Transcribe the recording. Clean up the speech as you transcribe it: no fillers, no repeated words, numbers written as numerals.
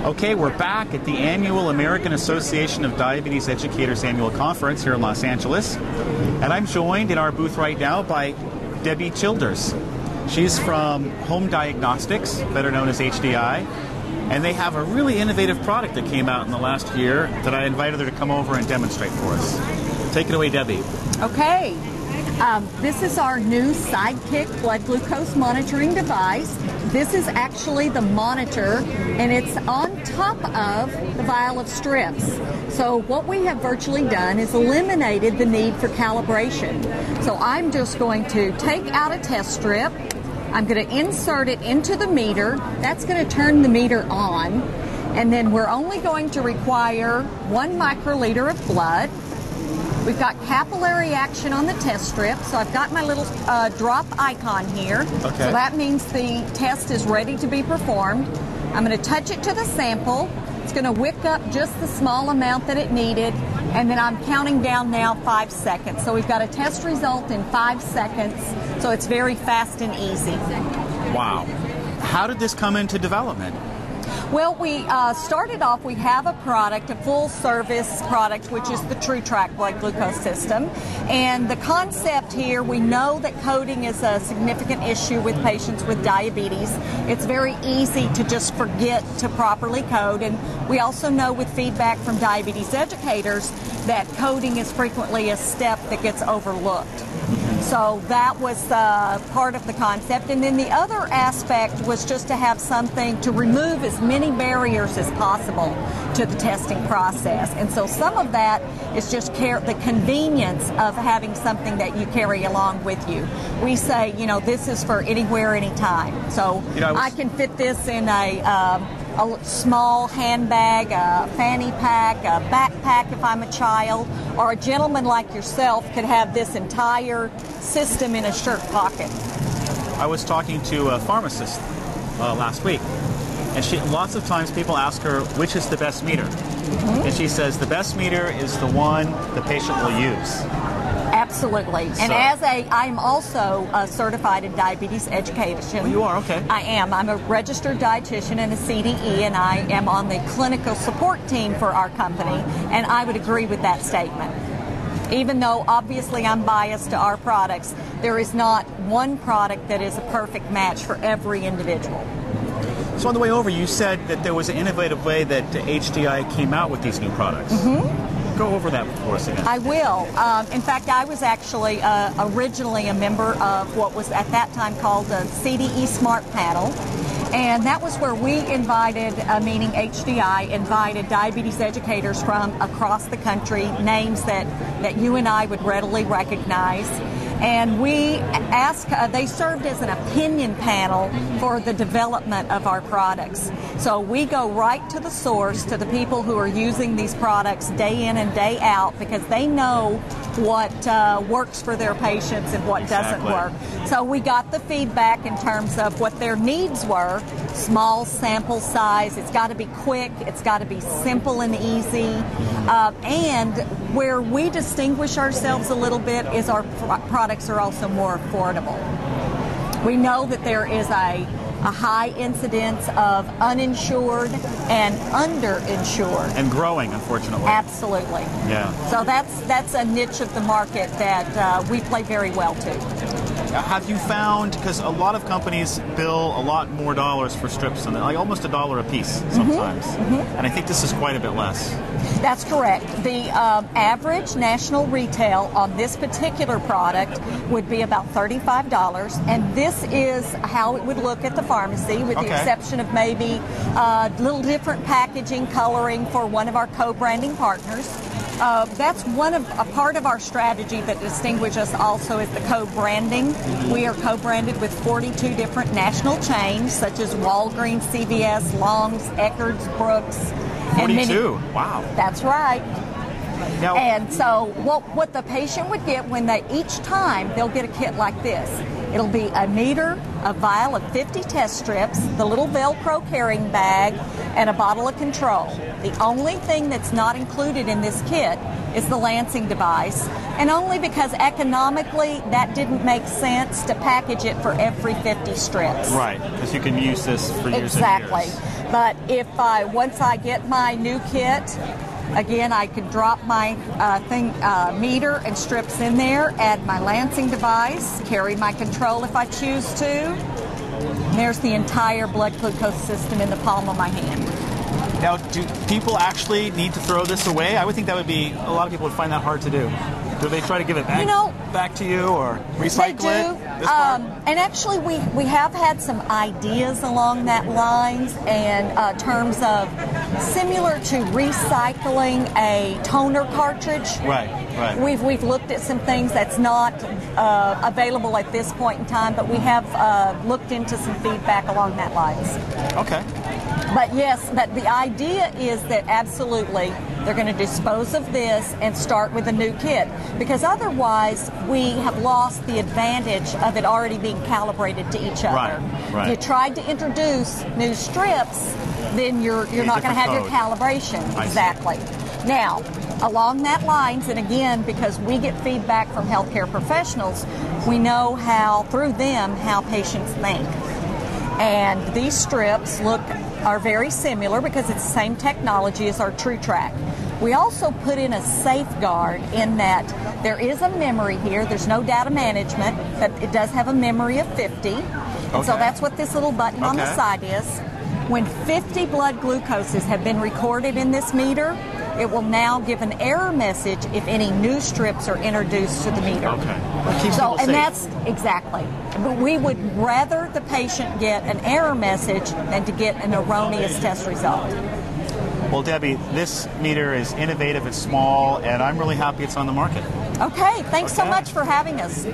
Okay, we're back at the annual American Association of Diabetes Educators annual conference here in Los Angeles. And I'm joined in our booth right now by Debbie Childers. She's from Home Diagnostics, better known as HDI. And they have a really innovative product that came out in the last year that I invited her to come over and demonstrate for us. Take it away, Debbie. Okay. This is our new SideKick blood glucose monitoring device. This is actually the monitor, and it's on top of the vial of strips. So what we have virtually done is eliminated the need for calibration. So I'm just going to take out a test strip. I'm going to insert it into the meter. That's going to turn the meter on. And then we're only going to require 1 microliter of blood. We've got capillary action on the test strip, so I've got my little drop icon here. Okay. So that means the test is ready to be performed. I'm going to touch it to the sample. It's going to wick up just the small amount that it needed, and then I'm counting down now 5 seconds. So we've got a test result in 5 seconds, so it's very fast and easy. Wow. How did this come into development? Well, we started off, we have a product, a full-service product, which is the TrueTrack blood glucose system. And the concept here, we know that coding is a significant issue with patients with diabetes. It's very easy to just forget to properly code. And we also know with feedback from diabetes educators that coding is frequently a step that gets overlooked. So that was part of the concept. And then the other aspect was just to have something to remove as many barriers as possible to the testing process. And so some of that is just the convenience of having something that you carry along with you. We say, this is for anywhere, anytime. So I can fit this in a small handbag, a fanny pack, a backpack if I'm a child, or a gentleman like yourself could have this entire system in a shirt pocket. I was talking to a pharmacist last week, and lots of times people ask her, which is the best meter? Mm-hmm. And she says, the best meter is the one the patient will use. Absolutely. And I'm also certified in diabetes education. Oh, you are? Okay. I am. I'm a registered dietitian and a CDE, and I am on the clinical support team for our company, and I would agree with that statement. Even though obviously I'm biased to our products, there is not one product that is a perfect match for every individual. So on the way over, you said that there was an innovative way that HDI came out with these new products. Mm-hmm. Go over that for us again. I will. In fact, I was actually originally a member of what was at that time called the CDE Smart Panel. And that was where we invited, meaning HDI, invited diabetes educators from across the country, names that you and I would readily recognize. And we they served as an opinion panel for the development of our products. So we go right to the source, to the people who are using these products day in and day out, because they know what works for their patients and what doesn't work. So we got the feedback in terms of what their needs were. Small sample size, it's got to be quick, it's got to be simple and easy. And where we distinguish ourselves a little bit is our products are also more affordable. We know that there is a high incidence of uninsured and underinsured. And growing, unfortunately. Absolutely. Yeah. So that's a niche of the market that we play very well to. Have you found, because a lot of companies bill a lot more dollars for strips, like almost $1 a piece sometimes, and I think this is quite a bit less. That's correct. The average national retail on this particular product would be about $35, and this is how it would look at the pharmacy, with the exception of maybe a little different packaging, coloring for one of our co-branding partners. That's a part of our strategy that distinguishes us also is the co-branding. We are co-branded with 42 different national chains, such as Walgreens, CVS, Long's, Eckerd's, Brooks. 42? Wow. That's right. Now, and so what the patient would get when each time they'll get a kit like this. It'll be a meter, a vial of 50 test strips, the little Velcro carrying bag, and a bottle of control. The only thing that's not included in this kit is the lancing device, and only because economically that didn't make sense to package it for every 50 strips. Right, because you can use this for years Exactly. and years. But once I get my new kit, again, I could drop my meter and strips in there, add my lancing device, carry my control if I choose to. And there's the entire blood glucose system in the palm of my hand. Now, do people actually need to throw this away? I would think that would be, a lot of people would find that hard to do. Do they try to give it back to you or recycle it? This part? And actually, we have had some ideas along that lines, and terms of similar to recycling a toner cartridge. Right. We've looked at some things that's not available at this point in time, but we have looked into some feedback along that lines. Okay. But yes, but the idea is that absolutely they're going to dispose of this and start with a new kit, because otherwise we have lost the advantage of it already being calibrated to each other. Right. If you tried to introduce new strips, then you're not going to have your calibration. Exactly. Now, along that lines, and again, because we get feedback from healthcare professionals, we know through them how patients think. And these strips are very similar because it's the same technology as our TrueTrack. We also put in a safeguard in that there is a memory here. There's no data management, but it does have a memory of 50. And so that's what this little button on the side is. When 50 blood glucoses have been recorded in this meter, it will now give an error message if any new strips are introduced to the meter. Okay. So, and that's exactly. But we would rather the patient get an error message than to get an erroneous test result. Well, Debbie, this meter is innovative, it's small, and I'm really happy it's on the market. Okay, thanks so much for having us.